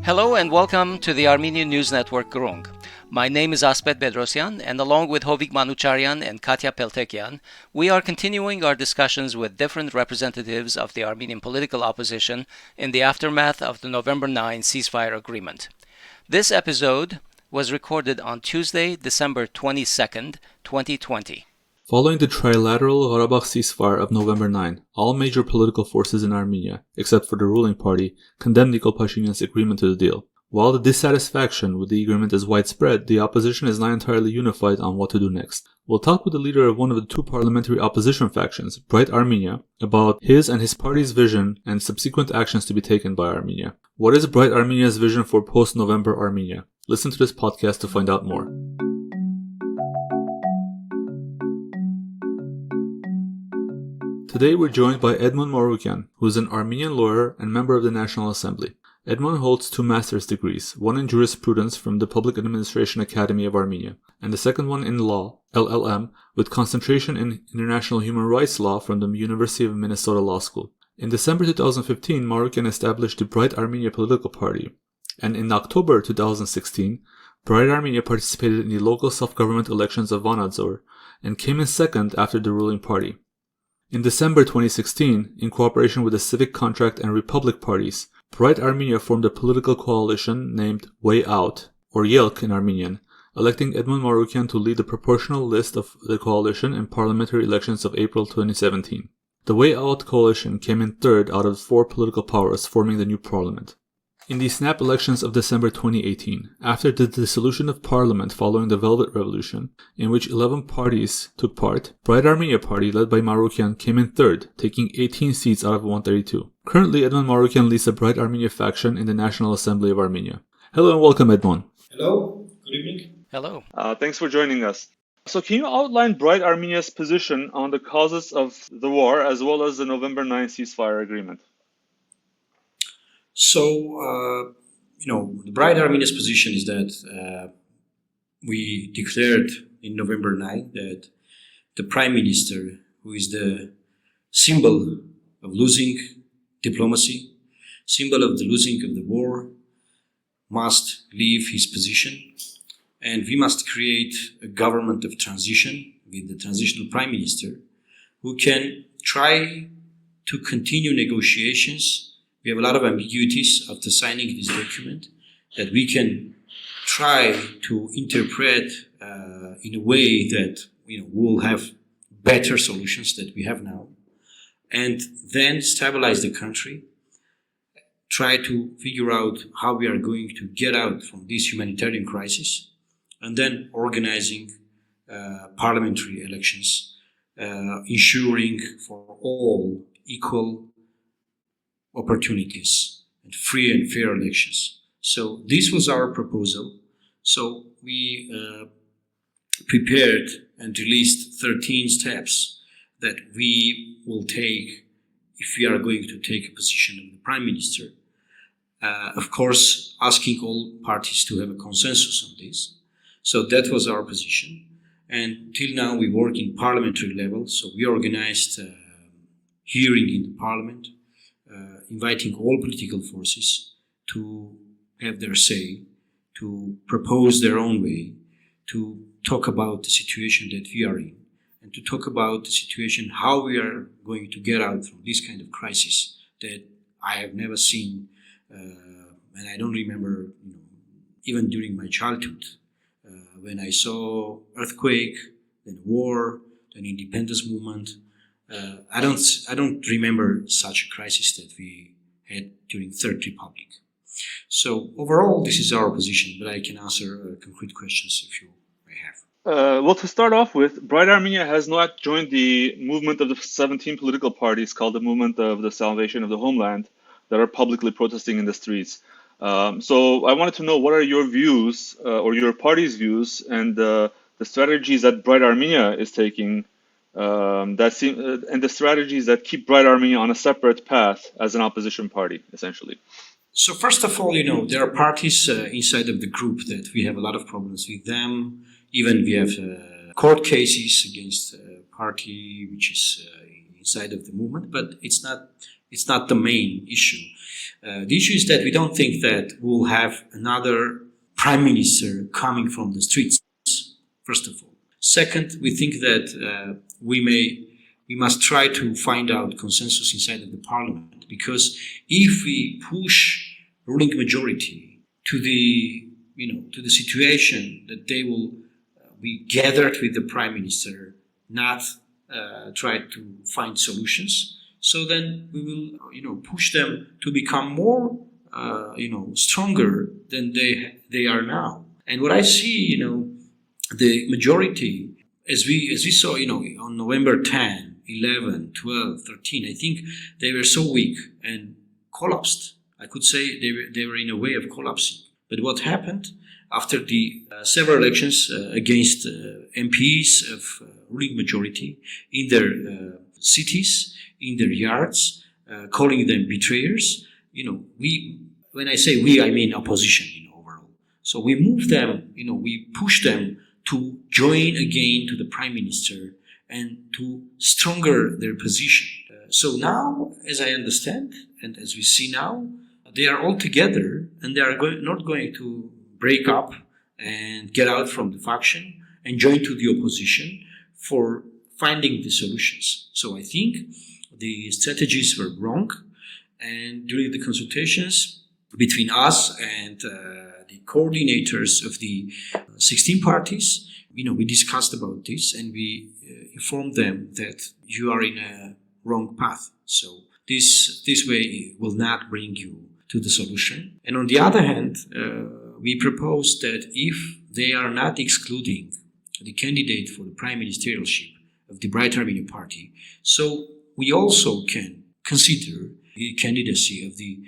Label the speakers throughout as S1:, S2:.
S1: Hello and welcome to the Armenian News Network Grung. My name is Asbet Bedrosyan, and along with Hovik Manucharyan and Katya Peltekian, we are continuing our discussions with different representatives of the Armenian political opposition in the aftermath of the November 9 ceasefire agreement. This episode was recorded on Tuesday, December 22nd, 2020.
S2: Following the trilateral Karabakh ceasefire of November 9, all major political forces in Armenia, except for the ruling party, condemned Nikol Pashinyan's agreement to the deal. While the dissatisfaction with the agreement is widespread, the opposition is not entirely unified on what to do next. We'll talk with the leader of one of the two parliamentary opposition factions, Bright Armenia, about his and his party's vision and subsequent actions to be taken by Armenia. What is Bright Armenia's vision for post-November Armenia? Listen to this podcast to find out more. Today we're joined by Edmon Marukyan, who is an Armenian lawyer and member of the National Assembly. Edmon holds 2 master's degrees, one in jurisprudence from the Public Administration Academy of Armenia, and the second one in law, LLM, with concentration in international human rights law from the University of Minnesota Law School. In December 2015, Marukyan established the Bright Armenia political party, and in October 2016, Bright Armenia participated in the local self-government elections of Vanadzor and came in second after the ruling party. In December 2016, in cooperation with the Civic Contract and Republic parties, Bright Armenia formed a political coalition named Way Out, or YELK in Armenian, electing Edmon Marukyan to lead the proportional list of the coalition in parliamentary elections of April 2017. The Way Out coalition came in third out of 4 political powers forming the new parliament. In the snap elections of December 2018, after the dissolution of parliament following the Velvet Revolution, in which 11 parties took part, Bright Armenia Party, led by Marukyan, came in third, taking 18 seats out of 132. Currently, Edmon Marukyan leads the Bright Armenia faction in the National Assembly of Armenia. Hello and welcome, Edmon.
S3: Hello, good evening.
S1: Hello.
S4: Thanks for joining us. So can you outline Bright Armenia's position on the causes of the war as well as the November 9 ceasefire agreement?
S3: So, the Bright Armenia's position is that we declared in November 9 that the Prime Minister, who is the symbol of losing diplomacy, symbol of the losing of the war, must leave his position, and we must create a government of transition with the transitional Prime Minister who can try to continue negotiations. We have a lot of ambiguities after signing this document that we can try to interpret in a way that we will have better solutions that we have now, and then stabilize the country, try to figure out how we are going to get out from this humanitarian crisis, and then organizing parliamentary elections, ensuring for all equal opportunities and free and fair elections. So this was our proposal. So we prepared and released 13 steps that we will take if we are going to take a position of the Prime Minister. Of course, asking all parties to have a consensus on this. So that was our position. And till now we work in parliamentary level. So we organized a hearing in the parliament, inviting all political forces to have their say, to propose their own way, to talk about the situation that we are in, and to talk about the situation, how we are going to get out from this kind of crisis that I have never seen, and I don't remember, even during my childhood, when I saw earthquake, then war, then independence movement. I don't remember such a crisis that we had during Third Republic. So overall, this is our position, but I can answer concrete questions if you may have.
S4: Well, to start off with, Bright Armenia has not joined the movement of the 17 political parties called the Movement of the Salvation of the Homeland that are publicly protesting in the streets. So I wanted to know, what are your views or your party's views and the strategies that Bright Armenia is taking and the strategies that keep Bright Armenia on a separate path as an opposition party, essentially?
S3: So first of all, there are parties inside of the group that we have a lot of problems with them. Even we have court cases against a party which is inside of the movement, but it's it's not the main issue. The issue is that we don't think that we'll have another prime minister coming from the streets, first of all. Second, we think that we must try to find out consensus inside of the parliament, because if we push ruling majority to the situation that they will be gathered with the prime minister, not try to find solutions, so then we will push them to become more stronger than they are now. And what I see, the majority, as we saw, on November 10, 11, 12, 13, I think they were so weak and collapsed. I could say they were in a way of collapsing. But what happened after the several elections against MPs of ruling majority in their cities, in their yards, calling them betrayers? When I say we, I mean opposition, overall. So we move them, we push them to join again to the prime minister and to stronger their position. So now, as I understand, and as we see now, they are all together, and they are not going to break up and get out from the faction and join to the opposition for finding the solutions. So I think the strategies were wrong, and during the consultations between us and the coordinators of the 16 parties, we discussed about this, and we informed them that you are in a wrong path. So this way will not bring you to the solution. And on the other hand, we proposed that if they are not excluding the candidate for the prime ministerialship of the Bright Armenia Party, so we also can consider the candidacy of the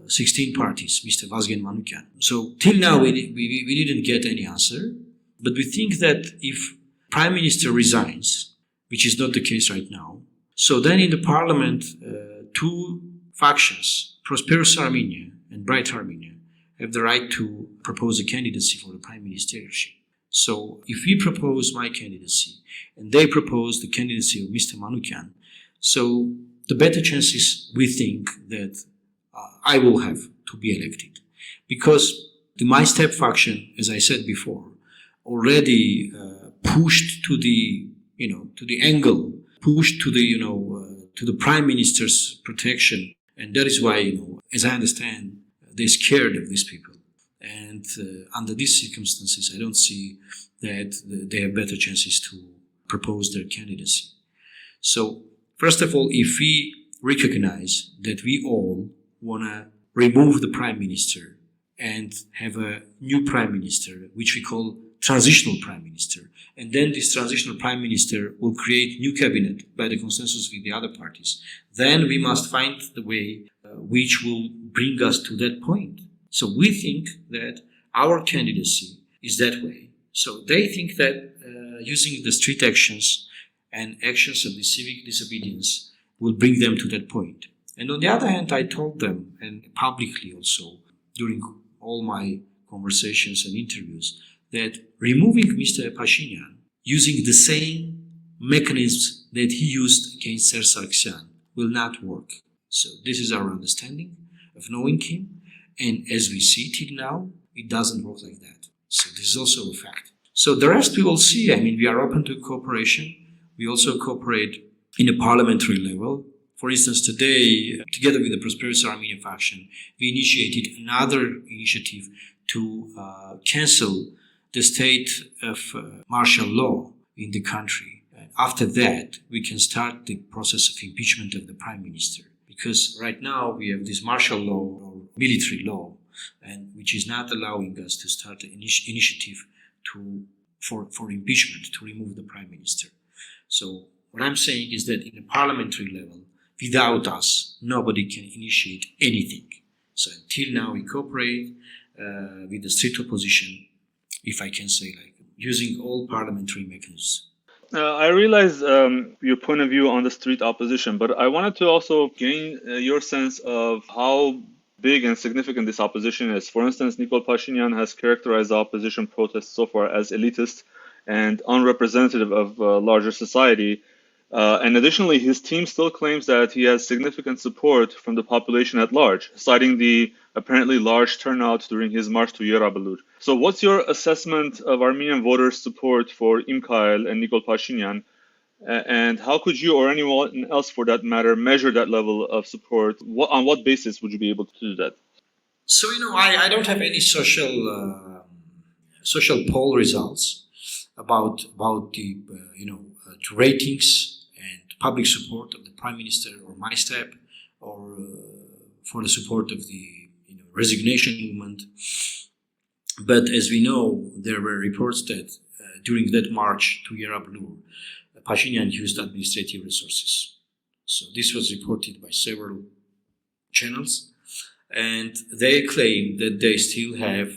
S3: 16 parties, Mr. Edmon Marukyan. So till now we didn't get any answer, but we think that if Prime Minister resigns, which is not the case right now, so then in the parliament, two factions, Prosperous Armenia and Bright Armenia, have the right to propose a candidacy for the prime ministerialship. So if we propose my candidacy and they propose the candidacy of Mr. Marukyan, so the better chances we think that I will have to be elected. Because the My Step faction, as I said before, already pushed to the angle, pushed to the prime minister's protection. And that is why, as I understand, they're scared of these people. And under these circumstances, I don't see that they have better chances to propose their candidacy. So, first of all, if we recognize that we all want to remove the prime minister and have a new prime minister, which we call transitional prime minister, and then this transitional prime minister will create new cabinet by the consensus with the other parties, then we must find the way which will bring us to that point. So we think that our candidacy is that way. So they think that using the street actions and actions of the civic disobedience will bring them to that point. And on the other hand, I told them, and publicly also, during all my conversations and interviews, that removing Mr. Pashinyan using the same mechanisms that he used against Ser Sargsyan will not work. So this is our understanding of knowing him. And as we see till now, it doesn't work like that. So this is also a fact. So the rest we will see. We are open to cooperation. We also cooperate in a parliamentary level. For instance, today, together with the Prosperous Armenia faction, we initiated another initiative to cancel the state of martial law in the country. And after that, we can start the process of impeachment of the prime minister. Because right now we have this martial law or military law, and which is not allowing us to start an initiative for impeachment, to remove the prime minister. So what I'm saying is that in a parliamentary level, without us, nobody can initiate anything. So until now, we cooperate with the street opposition, if I can say, using all parliamentary mechanisms.
S4: I realize your point of view on the street opposition, but I wanted to also gain your sense of how big and significant this opposition is. For instance, Nikol Pashinyan has characterized the opposition protests so far as elitist and unrepresentative of larger society. And additionally, his team still claims that he has significant support from the population at large, citing the apparently large turnout during his march to Yerevan. So what's your assessment of Armenian voters' support for Mikhail and Nikol Pashinyan? And how could you, or anyone else for that matter, measure that level of support? On what basis would you be able to do that?
S3: So, I don't have any social poll results about the ratings and public support of the Prime Minister or my step, or for the support of the resignation movement. But as we know, there were reports that during that march to Yerevan, Pashinyan used administrative resources. So this was reported by several channels, and they claim that they still have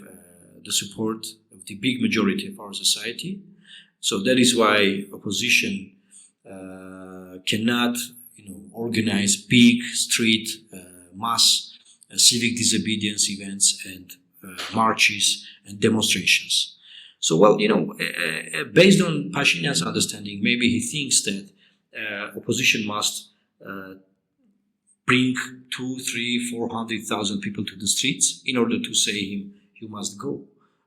S3: the support of the big majority of our society. So that is why opposition cannot, organize big street mass civic disobedience events and marches and demonstrations. So, based on Pashinyan's understanding, maybe he thinks that opposition must bring 200,000, 300,000, 400,000 people to the streets in order to say him, you must go.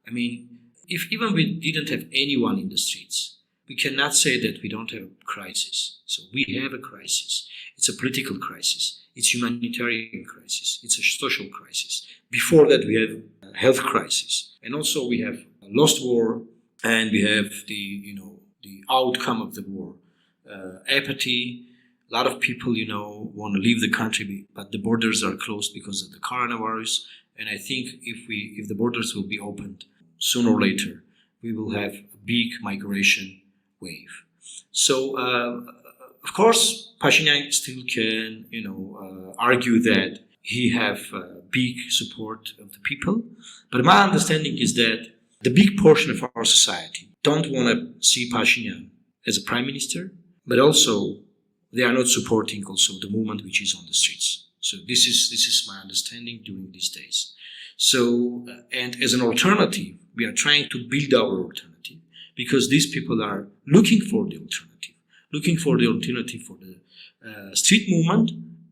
S3: I mean, if even we didn't have anyone in the streets, we cannot say that we don't have a crisis. So we have a crisis. It's a political crisis. It's a humanitarian crisis. It's a social crisis. Before that, we have a health crisis. And also we have a lost war, and we have the outcome of the war. Apathy. A lot of people, want to leave the country, but the borders are closed because of the coronavirus. And I think if the borders will be opened sooner or later, we will have a big migration wave. So, of course, Pashinyan still can, argue that he have big support of the people. But my understanding is that the big portion of our society don't want to see Pashinyan as a prime minister, but also they are not supporting also the movement which is on the streets. So this is my understanding during these days. So, and as an alternative, we are trying to build our alternative, because these people are looking for the alternative for the street movement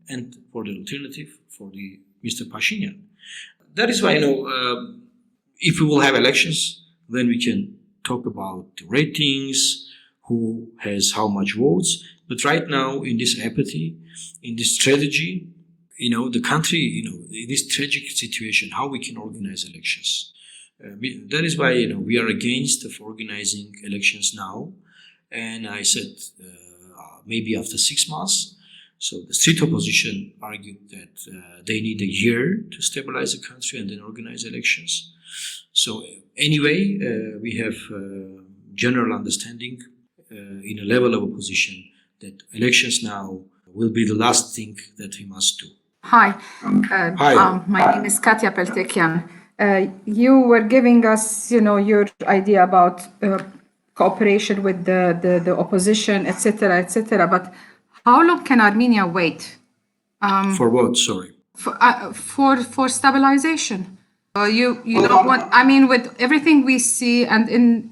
S3: and for the alternative for the Mr. Pashinyan. That is why, if we will have elections, then we can talk about the ratings, who has how much votes. But right now, in this apathy, in this strategy, the country, in this tragic situation, how we can organize elections. That is why, we are against of organizing elections now. And I said, maybe after 6 months. So the street opposition argued that they need a year to stabilize the country and then organize elections. So anyway, we have general understanding in a level of opposition that elections now will be the last thing that we must do.
S5: Hi.
S3: Hi.
S5: My name is Katya Peltekian. You were giving us, your idea about cooperation with the opposition, etc., etc. But how long can Armenia wait?
S3: For what? Sorry.
S5: For stabilization. You know what I mean, with everything we see, and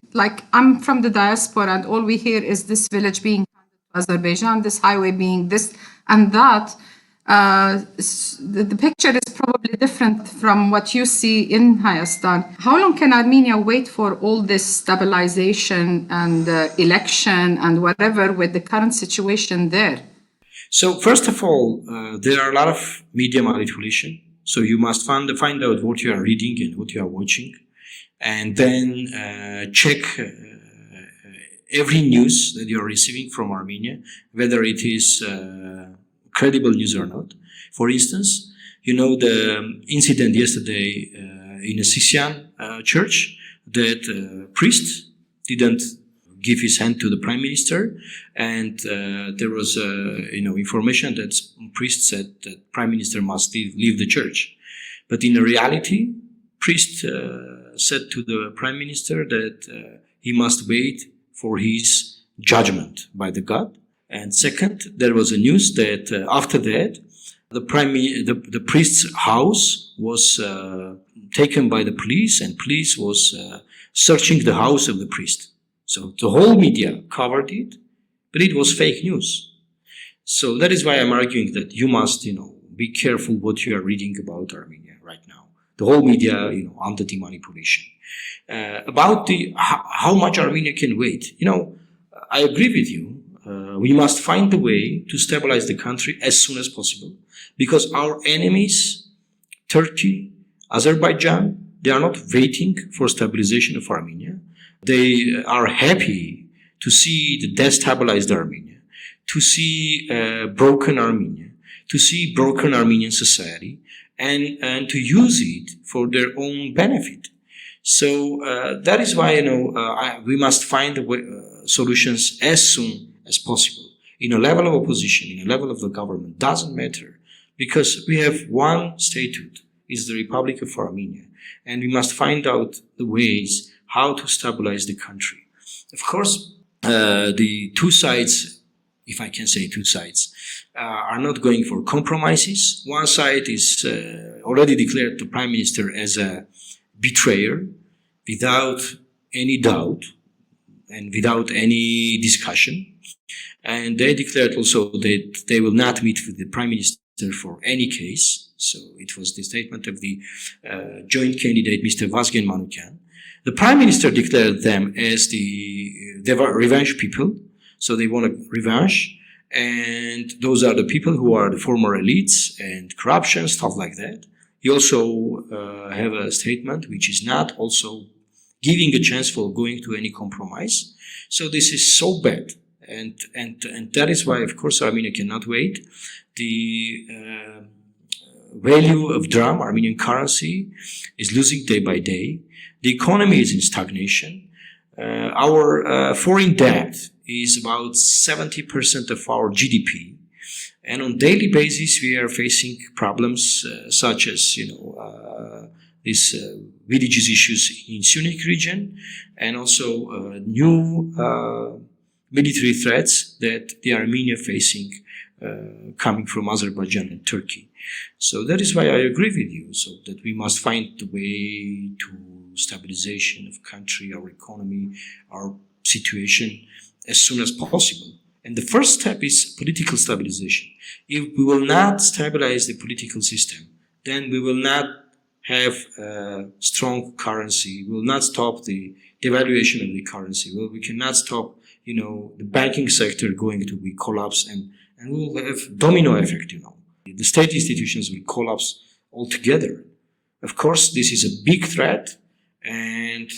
S5: I'm from the diaspora, and all we hear is this village being Azerbaijan, this highway being this and that. The picture is probably different from what you see in Hayastan. How long can Armenia wait for all this stabilization and election and whatever with the current situation there?
S3: So first of all, there are a lot of media manipulation. So you must find out what you are reading and what you are watching, and then check every news that you are receiving from Armenia, whether it is credible news or not. For instance, the incident yesterday in a Sisyan church, that priest didn't give his hand to the prime minister, and there was information that priest said that prime minister must leave the church. But in reality, priest said to the prime minister that he must wait for his judgment by the God. And second, there was a news that after that, the priest's house was taken by the police, and police was searching the house of the priest. So the whole media covered it, but it was fake news. So that is why I'm arguing that you must, be careful what you are reading about Armenia right now. The whole media, under the manipulation. About how much Armenia can wait. I agree with you. We must find a way to stabilize the country as soon as possible, because our enemies, Turkey, Azerbaijan, they are not waiting for stabilization of Armenia. They are happy to see the destabilized Armenia, to see broken Armenia, to see broken Armenian society, and to use it for their own benefit. So that is why we must find solutions as soon as possible. In a level of opposition, in a level of the government, doesn't matter, because we have one statute, is the Republic of Armenia, and we must find out the ways how to stabilize the country. Of course, the two sides, if I can say two sides, are not going for compromises. One side is already declared the prime minister as a betrayer without any doubt and without any discussion. And they declared also that they will not meet with the prime minister for any case. So it was the statement of the joint candidate, Mr. Edmon Marukyan. The prime minister declared them as they were revenge people. So they want a revenge. And those are the people who are the former elites and corruption, stuff like that. He also have a statement which is not also giving a chance for going to any compromise. So this is so bad. And that is why, of course, Armenia cannot wait. The value of dram, Armenian currency, is losing day by day. The economy is in stagnation. Our foreign debt is about 70% of our GDP. And on daily basis, we are facing problems such as, these villages issues in Sunni region, and also new military threats that the Armenia facing coming from Azerbaijan and Turkey. So that is why I agree with you, so that we must find the way to stabilization of country, our economy, our situation as soon as possible. And the first step is political stabilization. If we will not stabilize the political system, then we will not have a strong currency. We will not stop the devaluation of the currency. Well, we cannot stop, the banking sector going to be collapse, and we will have domino effect, The state institutions will collapse altogether. Of course, this is a big threat, and,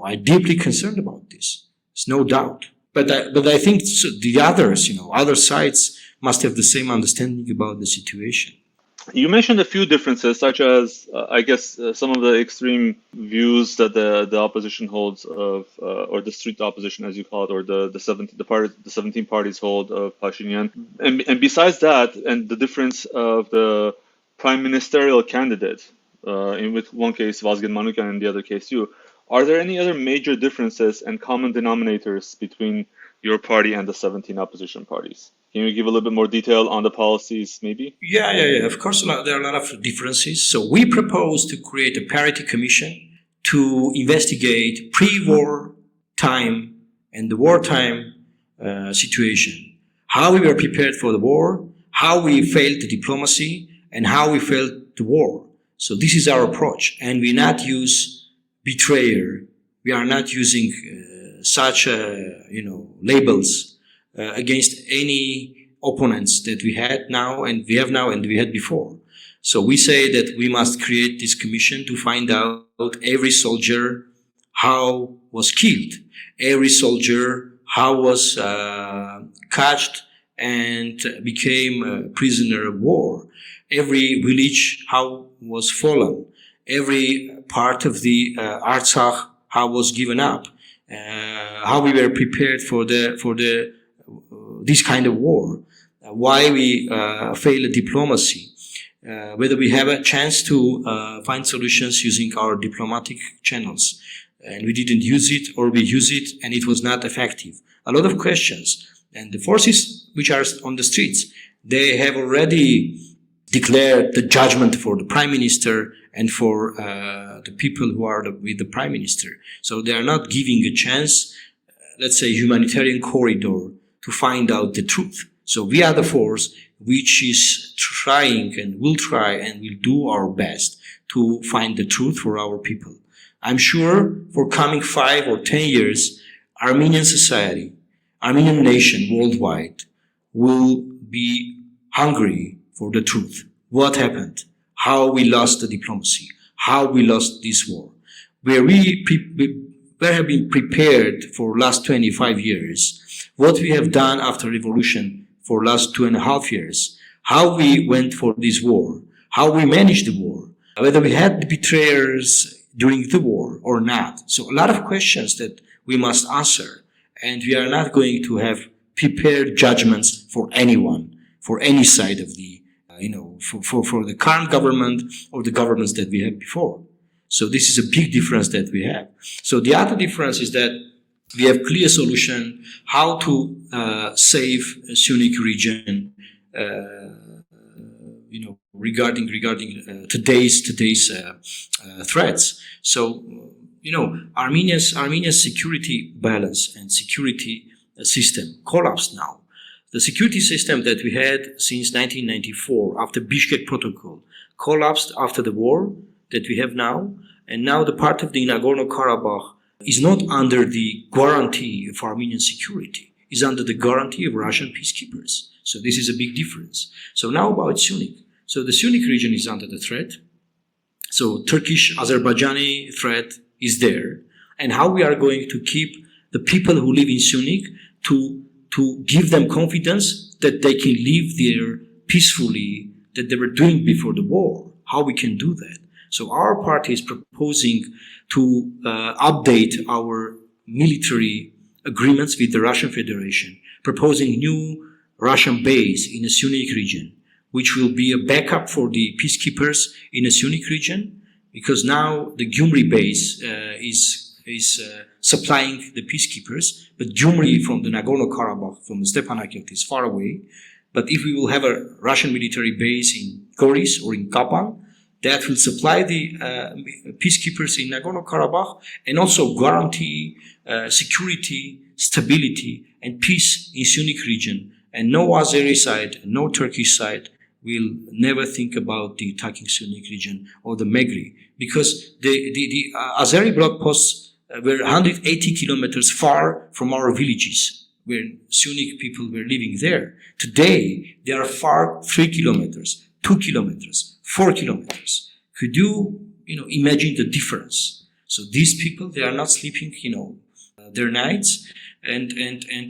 S3: I'm deeply concerned about this. There's no doubt. But I think the others, other sides must have the same understanding about the situation.
S4: You mentioned a few differences, such as, some of the extreme views that the opposition holds of, or the street opposition, as you call it, or the 17 parties hold of Pashinyan. And besides that, and the difference of the prime ministerial candidate, with one case Vazgen Manukyan and the other case you, are there any other major differences and common denominators between your party and the 17 opposition parties? Can you give a little bit more detail on the policies, maybe? Yeah.
S3: Of course, there are a lot of differences. So we propose to create a parity commission to investigate pre-war time and the wartime situation. How we were prepared for the war, how we failed the diplomacy, and how we failed the war. So this is our approach. And we not use betrayer. We are not using such, labels against any opponents that we had now and we have now and we had before. So we say that we must create this commission to find out every soldier how was killed, every soldier how was catched and became a prisoner of war, every village how was fallen, every part of the Artsakh how was given up, how we were prepared for this kind of war, why we failed diplomacy, whether we have a chance to find solutions using our diplomatic channels, and we didn't use it, or we use it and it was not effective. A lot of questions. And the forces which are on the streets, they have already declared the judgment for the prime minister and for the people who are with the prime minister. So they are not giving a chance let's say, humanitarian corridor to find out the truth. So we are the force which is trying and will try and will do our best to find the truth for our people. I'm sure for coming 5 or 10 years, Armenian society, Armenian nation worldwide will be hungry for the truth. What happened? How we lost the diplomacy? How we lost this war? Where we have been prepared for last 25 years, what we have done after revolution for last 2.5 years, how we went for this war, how we managed the war, whether we had betrayers during the war or not. So a lot of questions that we must answer, and we are not going to have prepared judgments for anyone, for any side of the, for the current government or the governments that we had before. So this is a big difference that we have. So the other difference is that we have clear solution how to save a Sunni region, regarding today's threats. So Armenia's security balance and security system collapsed now. The security system that we had since 1994 after Bishkek Protocol collapsed after the war that we have now, and now the part of the Nagorno-Karabakh is not under the guarantee of Armenian security, is under the guarantee of Russian peacekeepers. So this is a big difference. So now about Sunik. So the Sunik region is under the threat. So Turkish-Azerbaijani threat is there. And how we are going to keep the people who live in Sunik to give them confidence that they can live there peacefully, that they were doing before the war. How we can do that. So our party is proposing to update our military agreements with the Russian Federation, proposing new Russian base in the Sunik region, which will be a backup for the peacekeepers in the Sunik region, because now the Gyumri base is supplying the peacekeepers, but Gyumri from the Nagorno-Karabakh, from the Stepanakert is far away. But if we will have a Russian military base in Goris or in Kapan, that will supply the peacekeepers in Nagorno-Karabakh and also guarantee security, stability, and peace in Sunik region. And no Azeri side, no Turkish side will never think about the attacking Sunik region or the Megri, because the Azeri bloc posts were 180 kilometers far from our villages, where Sunik people were living there. Today, they are far 3 kilometers, 2 kilometers, 4 kilometers. Could you, imagine the difference? So these people, they are not sleeping, their nights, and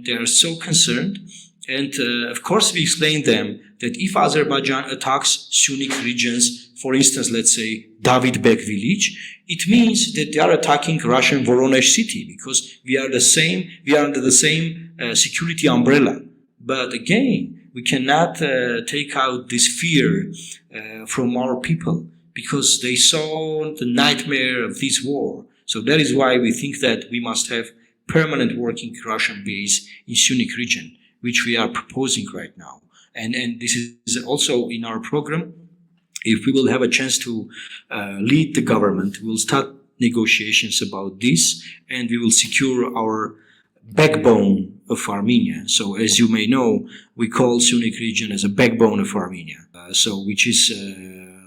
S3: they are so concerned. And of course, we explain them that if Azerbaijan attacks Sunik regions, for instance, let's say David Bek village, it means that they are attacking Russian Voronezh city, because we are under the same security umbrella. But again, we cannot take out this fear from our people, because they saw the nightmare of this war. So that is why we think that we must have permanent working Russian base in Sunik region, which we are proposing right now. And this is also in our program. If we will have a chance to lead the government, we will start negotiations about this, and we will secure our backbone of Armenia. So as you may know, we call Sunik region as a backbone of Armenia. Which is,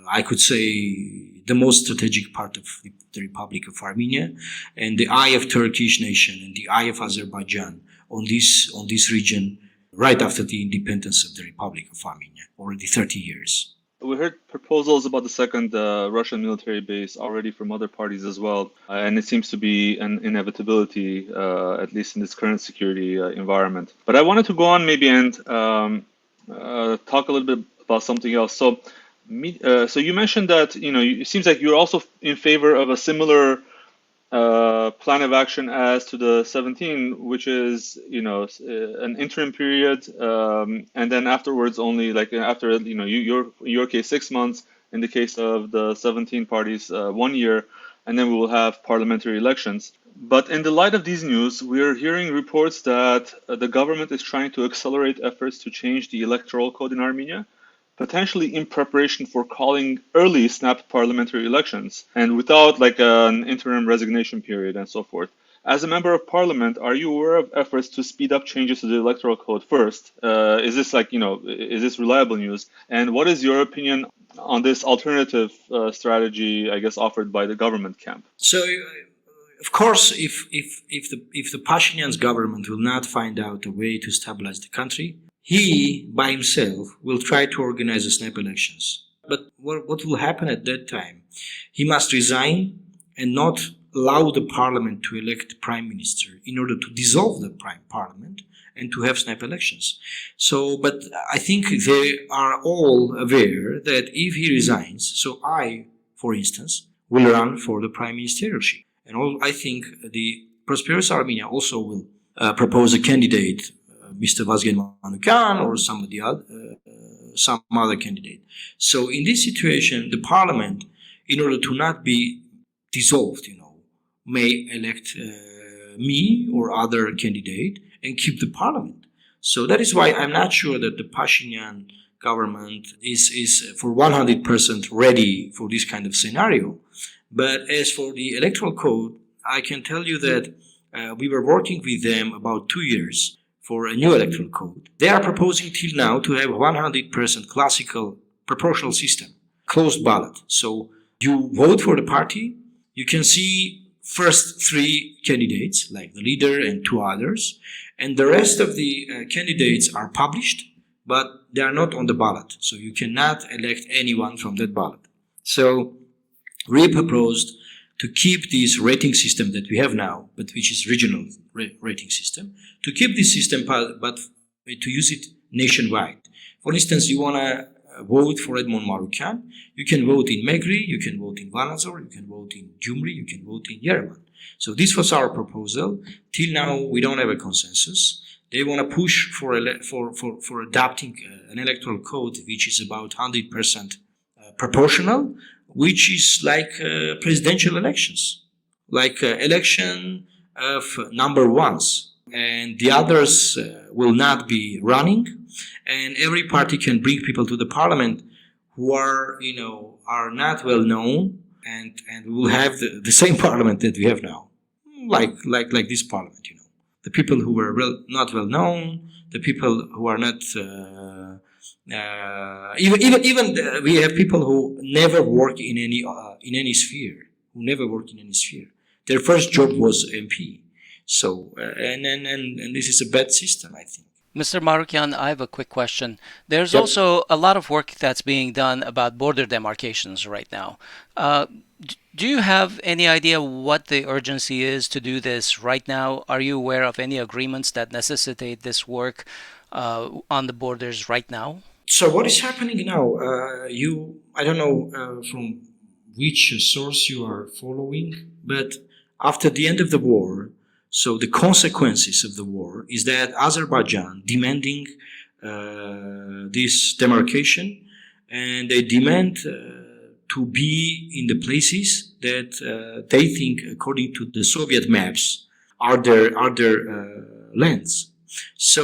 S3: I could say, the most strategic part of the Republic of Armenia, and the eye of Turkish nation and the eye of Azerbaijan on this region right after the independence of the Republic of Armenia, already 30 years.
S4: We heard proposals about the second Russian military base already from other parties as well, and it seems to be an inevitability, at least in this current security environment. But I wanted to go on maybe and talk a little bit about something else. So you mentioned that it seems like you're also in favor of a similar plan of action as to the 17, which is an interim period, and then afterwards only after your case 6 months, in the case of the 17 parties 1 year, and then we will have parliamentary elections. But in the light of these news, we are hearing reports that the government is trying to accelerate efforts to change the electoral code in Armenia, potentially in preparation for calling early snap parliamentary elections and without an interim resignation period and so forth. As a member of parliament, are you aware of efforts to speed up changes to the electoral code first? Is this is this reliable news? And what is your opinion on this alternative strategy, I guess, offered by the government camp?
S3: So, of course, if the Pashinyan's government will not find out a way to stabilize the country, he by himself will try to organize a snap elections. But what will happen at that time? He must resign and not allow the parliament to elect the prime minister in order to dissolve the parliament and to have snap elections. So, but I think they are all aware that if he resigns, so I, for instance, will run for the prime ministership. And I think the Prosperous Armenia also will propose a candidate, Mr. Edmon Marukyan or some other candidate. So in this situation, the parliament, in order to not be dissolved, may elect me or other candidate and keep the parliament. So that is why I'm not sure that the Pashinyan government is for 100% ready for this kind of scenario. But as for the electoral code, I can tell you that we were working with them about 2 years for a new electoral code. They are proposing till now to have 100% classical proportional system, closed ballot. So you vote for the party, you can see first 3 candidates, like the leader and 2 others, and the rest of the candidates are published, but they are not on the ballot. So you cannot elect anyone from that ballot. So we proposed to keep this rating system that we have now, but which is regional rating system, to keep this system, but to use it nationwide. For instance, you want to vote for Edmon Marukyan, you can vote in Megri, you can vote in Vanazor, you can vote in Gyumri, you can vote in Yerevan. So this was our proposal. Till now, we don't have a consensus. They want to push for adopting an electoral code which is about 100% proportional, which is like presidential elections, like election of number ones, and the others will not be running, and every party can bring people to the parliament who are not well known, and we will have the same parliament that we have now, like this parliament. The people who were not well known, the people who are not even we have people who never work in any sphere, Their first job was MP. So and this is a bad system, I think.
S1: Mr. Marukyan, I have a quick question. There's also a lot of work that's being done about border demarcations right now. Do you have any idea what the urgency is to do this right now? Are you aware of any agreements that necessitate this work on the borders right now?
S3: So what is happening now? I don't know from which source you are following, but after the end of the war, so the consequences of the war is that Azerbaijan demanding this demarcation, and they demand to be in the places that they think, according to the Soviet maps, are their lands. So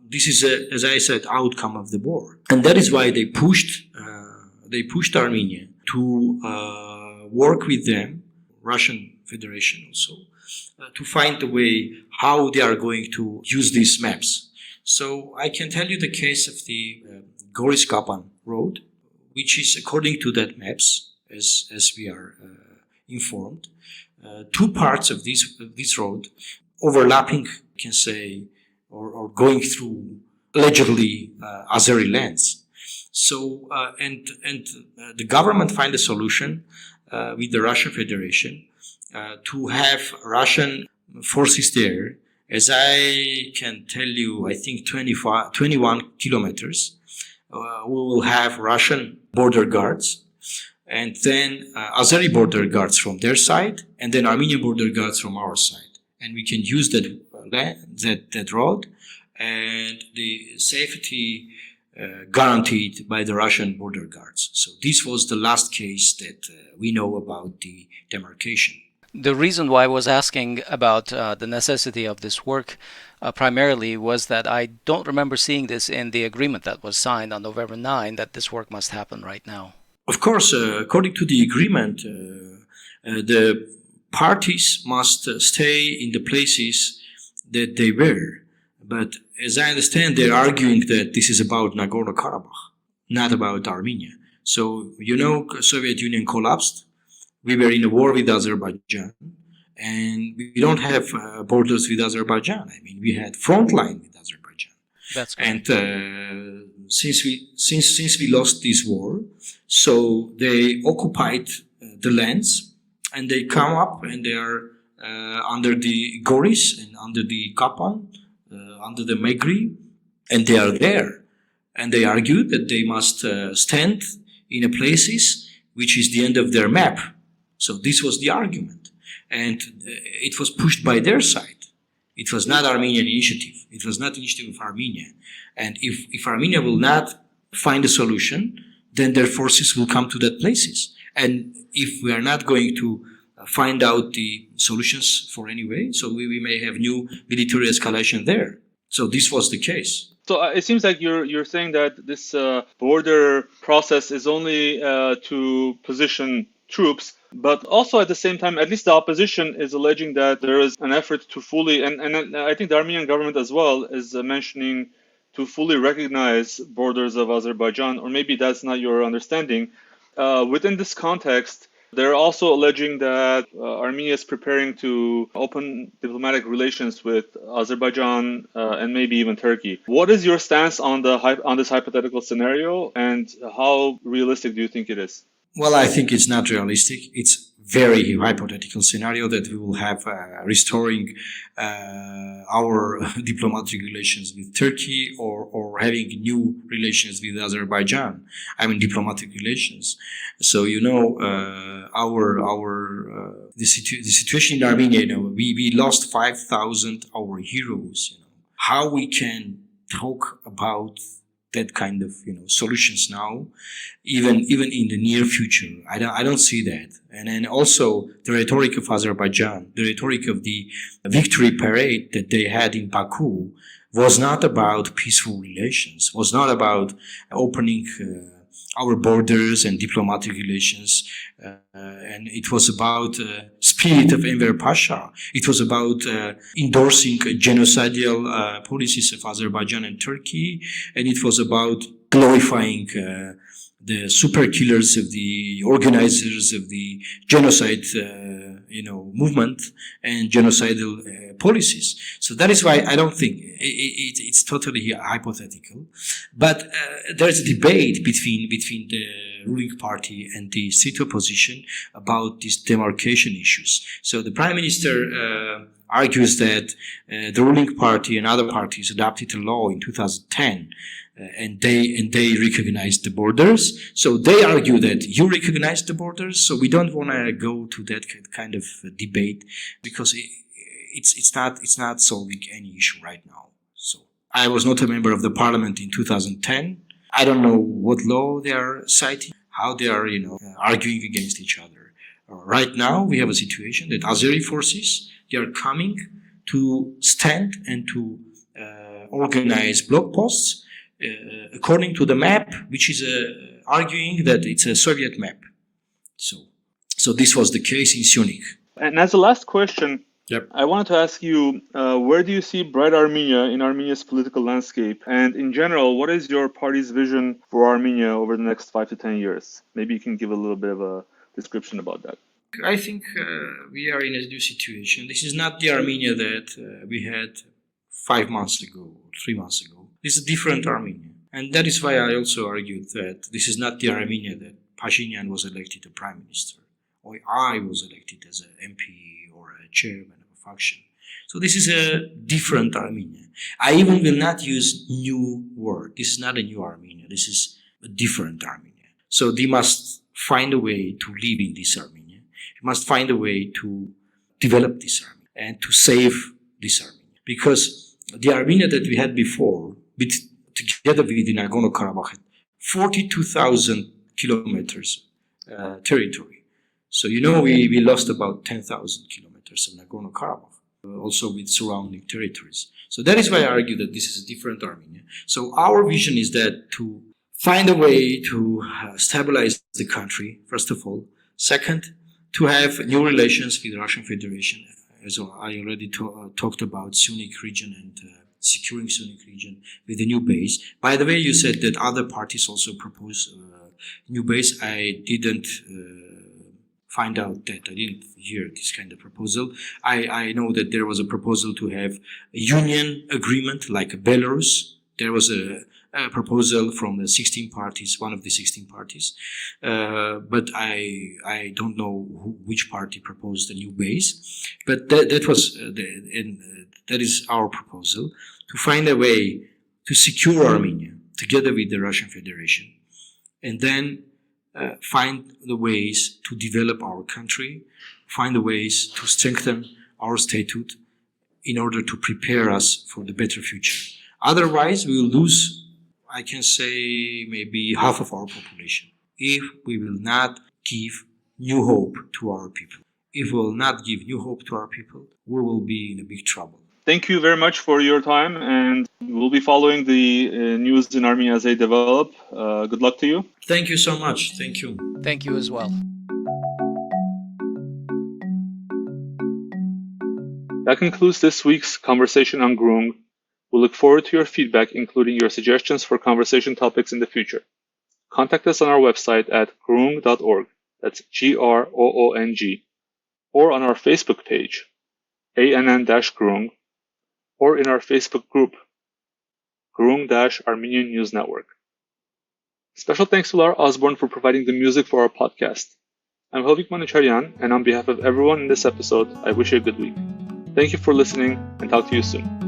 S3: this is, as I said, outcome of the war, and that is why they pushed Armenia to work with them, Russian Federation also, to find a way how they are going to use these maps. So I can tell you the case of the Goris-Kapan road, which is according to that maps, as we are informed, 2 parts of this road overlapping, you can say, or going through allegedly Azeri lands. So and the government find a solution with the Russian Federation to have Russian forces there. As I can tell you, I think 21 kilometers. We will have Russian border guards, and then Azeri border guards from their side, and then Armenian border guards from our side. And we can use that road, and the safety guaranteed by the Russian border guards. So this was the last case that we know about the demarcation.
S1: The reason why I was asking about the necessity of this work primarily was that I don't remember seeing this in the agreement that was signed on November 9, that this work must happen right now.
S3: Of course, according to the agreement, the parties must stay in the places that they were. But as I understand, they're arguing that this is about Nagorno-Karabakh, not about Armenia. So, Soviet Union collapsed. We were in a war with Azerbaijan, and we don't have borders with Azerbaijan. I mean, we had front line with Azerbaijan.
S1: That's correct.
S3: And since we lost this war, so they occupied the lands, and they come up and they are under the Goris and under the Kapan, under the Megri, and they are there. And they argued that they must stand in a places which is the end of their map. So this was the argument. And it was pushed by their side. It was not Armenian initiative. It was not initiative of Armenia. And if Armenia will not find a solution, then their forces will come to that places. And if we are not going to find out the solutions for any way, so we may have new military escalation there. So this was the case.
S4: So it seems like you're saying that this border process is only to position troops, but also at the same time, at least the opposition is alleging that there is an effort to fully, and I think the Armenian government as well is mentioning to fully recognize borders of Azerbaijan, or maybe that's not your understanding. Within this context, they're also alleging that Armenia is preparing to open diplomatic relations with Azerbaijan and maybe even Turkey. What is your stance on this hypothetical scenario, and how realistic do you think it is?
S3: Well, I think it's not realistic. It's very hypothetical scenario that we will have restoring our diplomatic relations with Turkey or having new relations with Azerbaijan. I mean, diplomatic relations. So, the situation in Armenia, we lost 5,000 our heroes. How we can talk about that kind of solutions now, even in the near future, I don't see that. And then also the rhetoric of Azerbaijan, the rhetoric of the victory parade that they had in Baku was not about peaceful relations, was not about opening our borders and diplomatic relations, and it was about spirit of Enver Pasha. It was about endorsing genocidal policies of Azerbaijan and Turkey, and it was about glorifying the super killers of the organizers of the genocide, movement and genocidal policies. So that is why I don't think it's totally hypothetical. But there's a debate between the ruling party and the state opposition about these demarcation issues. So the prime minister argues that the ruling party and other parties adopted a law in 2010. And they recognize the borders. So they argue that you recognize the borders, so we don't want to go to that kind of debate because it's not solving any issue right now. So I was not a member of the parliament in 2010. I don't know what law they are citing, how they are arguing against each other. Right now we have a situation that Azeri forces, they are coming to stand and to organize block posts according to the map, which is arguing that it's a Soviet map. So this was the case in Syunik.
S4: And as a last question,
S3: Yep.
S4: I wanted to ask you, where do you see Bright Armenia in Armenia's political landscape? And in general, what is your party's vision for Armenia over the next 5 to 10 years? Maybe you can give a little bit of a description about that.
S3: I think we are in a new situation. This is not the Armenia that we had 5 months ago, 3 months ago. This is a different Armenia. And that is why I also argued that this is not the Armenia that Pashinyan was elected a prime minister, or I was elected as an MP or a chairman of a faction. So this is a different Armenia. I even will not use new word. This is not a new Armenia. This is a different Armenia. So they must find a way to live in this Armenia. They must find a way to develop this Armenia and to save this Armenia. Because the Armenia that we had before, together with the Nagorno-Karabakh, had 42,000 kilometers territory. So, we lost about 10,000 kilometers of Nagorno-Karabakh, also with surrounding territories. So that is why I argue that this is a different Armenia. So our vision is that to find a way to stabilize the country, first of all. Second, to have new relations with the Russian Federation. As I already talked about Sunnik region and securing Sunnik region with a new base. By the way, you said that other parties also propose new base. I didn't find out that. I didn't hear this kind of proposal. I know that there was a proposal to have a union agreement like Belarus. There was a proposal from the 16 parties, one of the 16 parties. But I don't know which party proposed a new base. But that is our proposal, to find a way to secure Armenia together with the Russian Federation, and then find the ways to develop our country, find the ways to strengthen our statute in order to prepare us for the better future. Otherwise, we will lose, I can say, maybe half of our population if we will not give new hope to our people. If we will not give new hope to our people, we will be in a big trouble.
S4: Thank you very much for your time, and we'll be following the news in Armenia as they develop. Good luck to you.
S3: Thank you so much. Thank you.
S1: Thank you as well.
S4: That concludes this week's conversation on Grung. We look forward to your feedback, including your suggestions for conversation topics in the future. Contact us on our website at grung.org, that's GROONG, or on our Facebook page, ANN-Grung, or in our Facebook group, Grung-Armenian News Network. Special thanks to Lara Osborne for providing the music for our podcast. I'm Hovik Manucharyan, and on behalf of everyone in this episode, I wish you a good week. Thank you for listening, and talk to you soon.